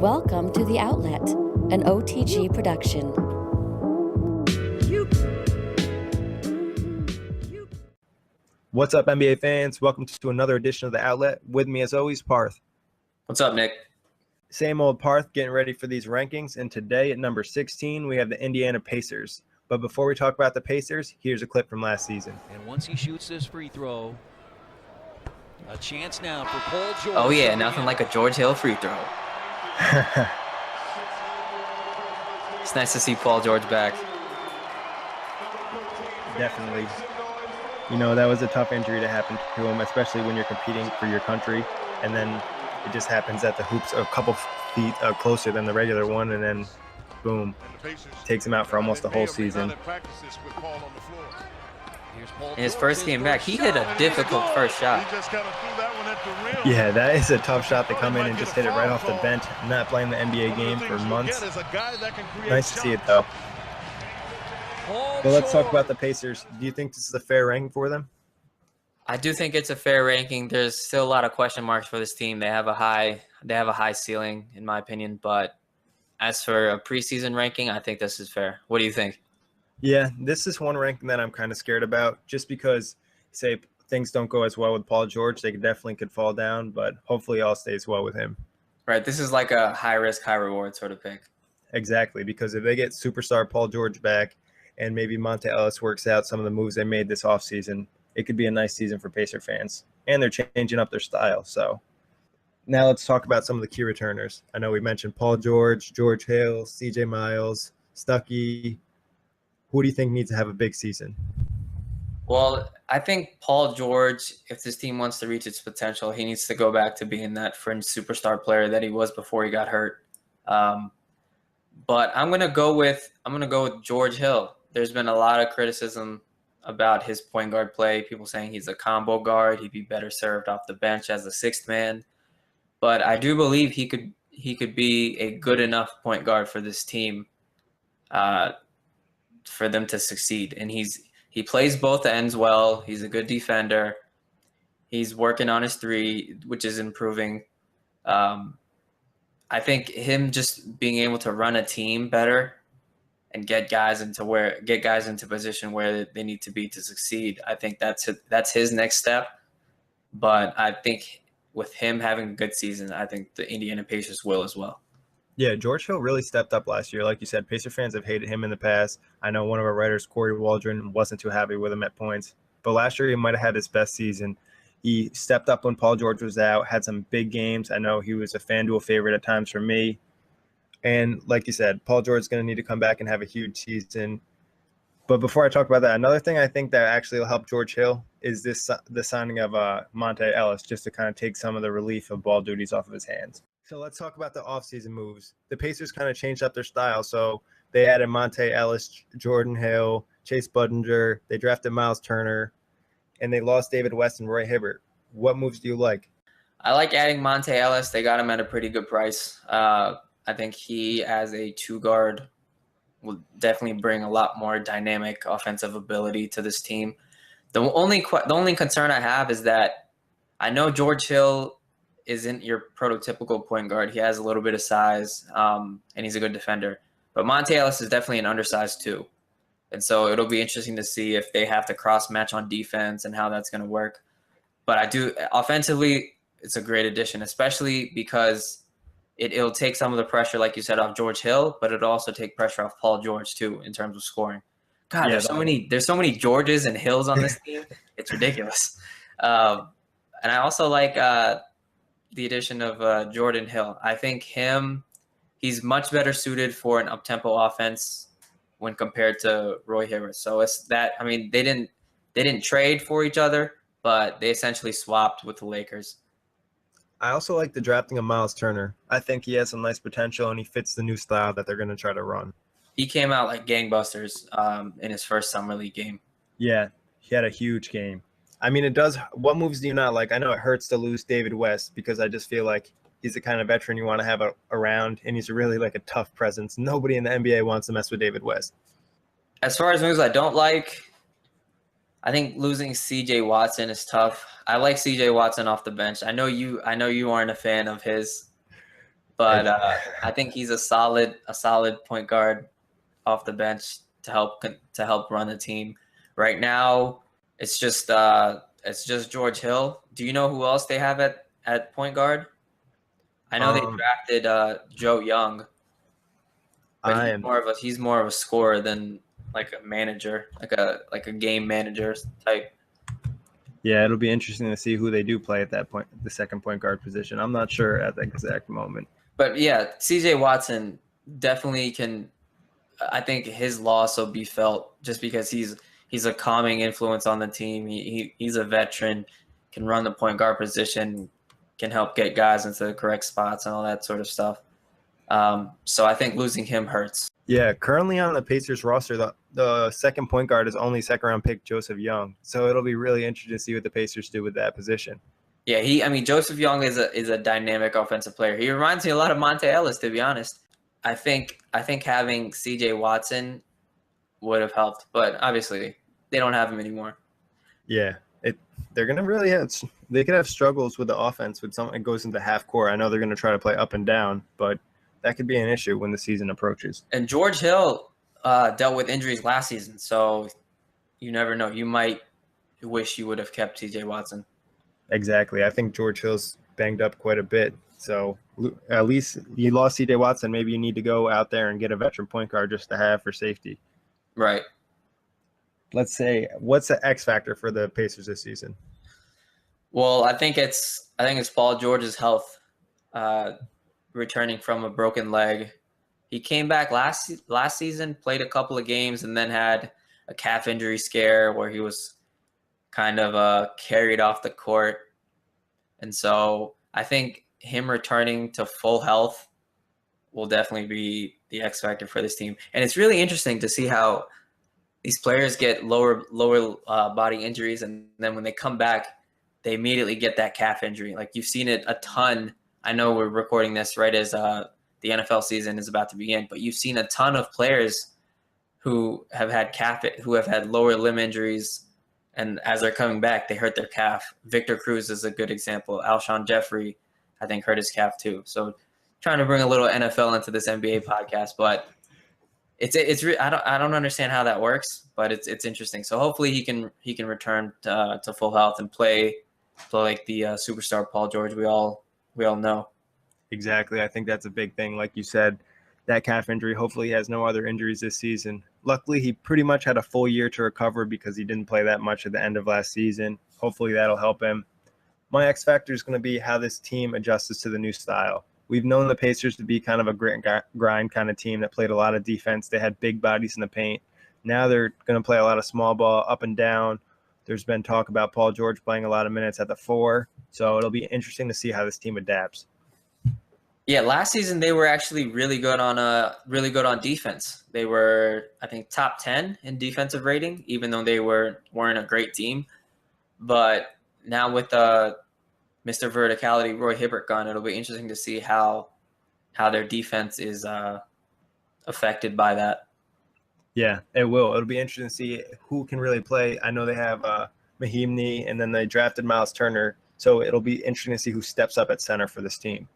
Welcome to The Outlet, an OTG production. What's up, NBA fans? Welcome to another edition of The Outlet. With me, as always, Parth. What's up, Nick? Same old Parth, getting ready for these rankings. And today at number 16, we have the Indiana Pacers. But before we talk about the Pacers, here's a clip from last season. And once he shoots this free throw, a chance now for Paul George. Oh, yeah, nothing like a George Hill free throw. It's nice to see Paul George back. Definitely. You know, that was a tough injury to happen to him, especially when you're competing for your country. And then it just happens that the hoop's a couple feet closer than the regular one, and then boom, takes him out for almost the whole season. In his first game back, he hit a difficult first shot. Yeah, that is a tough shot to come in and just hit it right off the bench. Not playing the NBA game for months. Nice to see it, though. But let's talk about the Pacers. Do you think this is a fair ranking for them? I do think it's a fair ranking. There's still a lot of question marks for this team. They have a high ceiling, in my opinion. But as for a preseason ranking, I think this is fair. What do you think? Yeah, this is one ranking that I'm kind of scared about, just because, say, things don't go as well with Paul George, they definitely could fall down, but hopefully all stays well with him. Right, this is like a high-risk, high-reward sort of pick. Exactly, because if they get superstar Paul George back and maybe Monte Ellis works out some of the moves they made this offseason, it could be a nice season for Pacer fans. And they're changing up their style. So now let's talk about some of the key returners. I know we mentioned Paul George, George Hill, CJ Miles, Stuckey. Who do you think needs to have a big season? Well, I think Paul George, if this team wants to reach its potential, he needs to go back to being that fringe superstar player that he was before he got hurt. But I'm gonna go with George Hill. There's been a lot of criticism about his point guard play. People saying he's a combo guard. He'd be better served off the bench as a sixth man. But I do believe he could be a good enough point guard for this team, for them to succeed. And he plays both ends well. He's a good defender. He's working on his three, which is improving. I think him just being able to run a team better and get guys into position where they need to be to succeed. I think that's his next step. But I think with him having a good season, I think the Indiana Pacers will as well. Yeah, George Hill really stepped up last year. Like you said, Pacer fans have hated him in the past. I know one of our writers, Corey Waldron, wasn't too happy with him at points. But last year he might have had his best season. He stepped up when Paul George was out, had some big games. I know he was a FanDuel favorite at times for me. And like you said, Paul George is going to need to come back and have a huge season. But before I talk about that, another thing I think that actually will help George Hill is the signing of Monte Ellis, just to kind of take some of the relief of ball duties off of his hands. So let's talk about the offseason moves. The Pacers kind of changed up their style. So they added Monte Ellis, Jordan Hill, Chase Budinger. They drafted Miles Turner, and they lost David West and Roy Hibbert. What moves do you like? I like adding Monte Ellis. They got him at a pretty good price. I think he, as a two guard, will definitely bring a lot more dynamic offensive ability to this team. The only concern I have is that I know George Hill isn't your prototypical point guard. He has a little bit of size, and he's a good defender. But Monte Ellis is definitely an undersized too. And so it'll be interesting to see if they have to cross-match on defense and how that's going to work. But offensively, it's a great addition, especially because it'll take some of the pressure, like you said, off George Hill, but it'll also take pressure off Paul George too in terms of scoring. God, Yeah, there's so many Georges and Hills on this team. It's ridiculous. And I also like the addition of Jordan Hill. I think he's much better suited for an up-tempo offense when compared to Roy Hibbert. So it's that, I mean, they didn't trade for each other, but they essentially swapped with the Lakers. I also like the drafting of Miles Turner. I think he has some nice potential, and he fits the new style that they're going to try to run. He came out like gangbusters in his first summer league game. Yeah, he had a huge game. I mean, it does. What moves do you not like? I know it hurts to lose David West because I just feel like he's the kind of veteran you want to have around, and he's really like a tough presence. Nobody in the NBA wants to mess with David West. As far as moves I don't like, I think losing C.J. Watson is tough. I like C.J. Watson off the bench. I know you aren't a fan of his, but I think he's a solid point guard off the bench to help run the team. Right now, it's just George Hill. Do you know who else they have at point guard? I know they drafted Joe Young, but he's more of a scorer than like a manager, like a game manager type. Yeah, it'll be interesting to see who they do play at that point, the second point guard position. I'm not sure at the exact moment. But yeah, CJ Watson definitely can. I think his loss will be felt just because he's a calming influence on the team. He's a veteran, can run the point guard position, can help get guys into the correct spots and all that sort of stuff. So I think losing him hurts. Yeah, currently on the Pacers roster, the second point guard is only second-round pick Joseph Young. So it'll be really interesting to see what the Pacers do with that position. Yeah, Joseph Young is a dynamic offensive player. He reminds me a lot of Monte Ellis, to be honest. I think having CJ Watson would have helped, but obviously they don't have him anymore. Yeah, they're gonna really they could have struggles with the offense when something goes into half court. I know they're gonna try to play up and down, but that could be an issue when the season approaches. And George Hill dealt with injuries last season, so you never know. You might wish you would have kept TJ Watson. Exactly. I think George Hill's banged up quite a bit. So at least you lost TJ Watson. Maybe you need to go out there and get a veteran point guard just to have for safety. Right. Let's say, what's the X factor for the Pacers this season? Well, I think it's Paul George's health. Returning from a broken leg. He came back last season, played a couple of games, and then had a calf injury scare where he was kind of carried off the court. And so I think him returning to full health will definitely be the X factor for this team. And it's really interesting to see how these players get lower body injuries, and then when they come back, they immediately get that calf injury. Like you've seen it a ton. I know we're recording this right as the NFL season is about to begin, but you've seen a ton of players who have had lower limb injuries, and as they're coming back, they hurt their calf. Victor Cruz is a good example. Alshon Jeffrey, I think, hurt his calf too. So trying to bring a little NFL into this NBA podcast, but I don't understand how that works, but it's interesting. So hopefully he can return to full health and play like the superstar Paul George we all know. Exactly. I think that's a big thing. Like you said, that calf injury, hopefully he has no other injuries this season. Luckily, he pretty much had a full year to recover because he didn't play that much at the end of last season. Hopefully that'll help him. My X factor is going to be how this team adjusts to the new style. We've known the Pacers to be kind of a grit and grind kind of team that played a lot of defense. They had big bodies in the paint. Now they're going to play a lot of small ball up and down. There's been talk about Paul George playing a lot of minutes at the 4. So it'll be interesting to see how this team adapts. Yeah, last season they were actually really good on defense. They were, I think, top 10 in defensive rating, even though they weren't a great team. But now with Mr. Verticality, Roy Hibbert gone, it'll be interesting to see how their defense is affected by that. Yeah, it will. It'll be interesting to see who can really play. I know they have Mahimni, and then they drafted Miles Turner. So it'll be interesting to see who steps up at center for this team.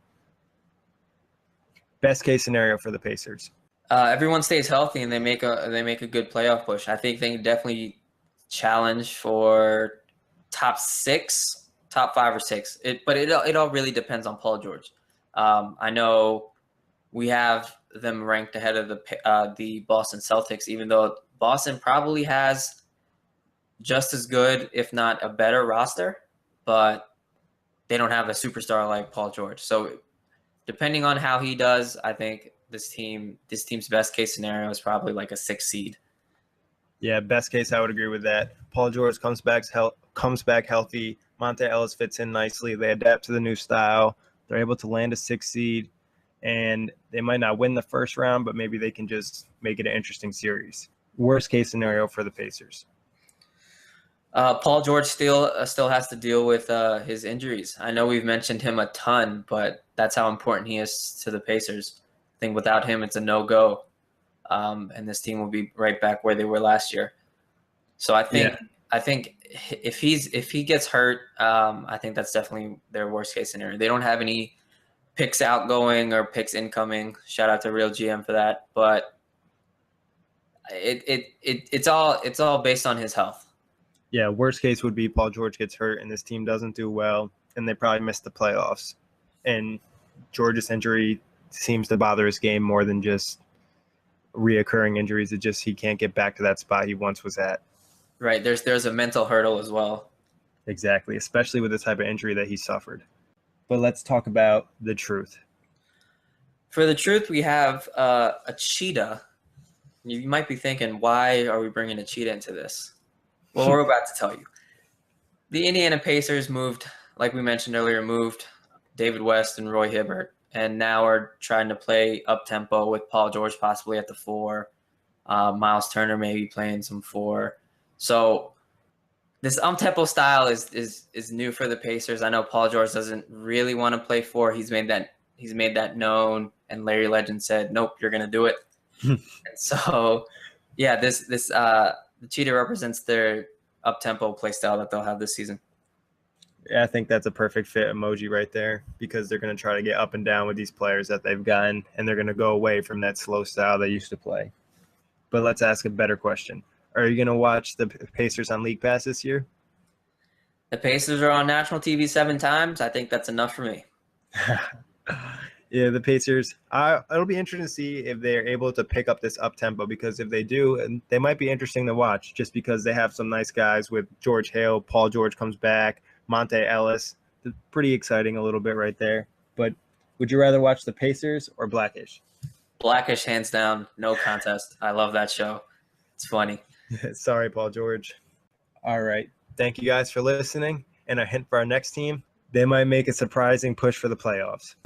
Best case scenario for the Pacers. Everyone stays healthy and they make a good playoff push. I think they can definitely challenge for top 5 or 6. But it all really depends on Paul George. I know we have them ranked ahead of the Boston Celtics, even though Boston probably has just as good, if not a better roster, but they don't have a superstar like Paul George. So depending on how he does, I think this team's best case scenario is probably like a 6 seed. Yeah, best case, I would agree with that. Paul George comes back healthy. Monte Ellis fits in nicely. They adapt to the new style. They're able to land a 6 seed, and they might not win the first round, but maybe they can just make it an interesting series. Worst case scenario for the Pacers. Paul George still has to deal with his injuries. I know we've mentioned him a ton, but that's how important he is to the Pacers. I think without him, it's a no-go, and this team will be right back where they were last year. So I think if he gets hurt, I think that's definitely their worst case scenario. They don't have any picks outgoing or picks incoming. Shout out to Real GM for that. But it's all based on his health. Yeah, worst case would be Paul George gets hurt and this team doesn't do well, and they probably miss the playoffs. And George's injury seems to bother his game more than just reoccurring injuries. It just he can't get back to that spot he once was at. Right. There's a mental hurdle as well. Exactly, especially with the type of injury that he suffered. But let's talk about the truth. For the truth, we have a cheetah. You might be thinking, why are we bringing a cheetah into this? Well, we're about to tell you. The Indiana Pacers moved, like we mentioned earlier, moved David West and Roy Hibbert, and now are trying to play up-tempo with Paul George possibly at the 4. Miles Turner maybe playing some 4. So this up-tempo style is new for the Pacers. I know Paul George doesn't really want to play 4. He's made that known, and Larry Legend said, "Nope, you're going to do it." And so, yeah, the cheetah represents their up-tempo play style that they'll have this season. Yeah, I think that's a perfect fit emoji right there, because they're going to try to get up and down with these players that they've gotten, and they're going to go away from that slow style they used to play. But let's ask a better question. Are you going to watch the Pacers on League Pass this year? The Pacers are on national TV 7 times. I think that's enough for me. Yeah, the Pacers, it'll be interesting to see if they're able to pick up this up-tempo, because if they do, they might be interesting to watch just because they have some nice guys with George Hale, Paul George comes back, Monte Ellis. Pretty exciting a little bit right there. But would you rather watch the Pacers or Blackish? Blackish, hands down, no contest. I love that show. It's funny. Sorry, Paul George. All right. Thank you guys for listening. And a hint for our next team, they might make a surprising push for the playoffs.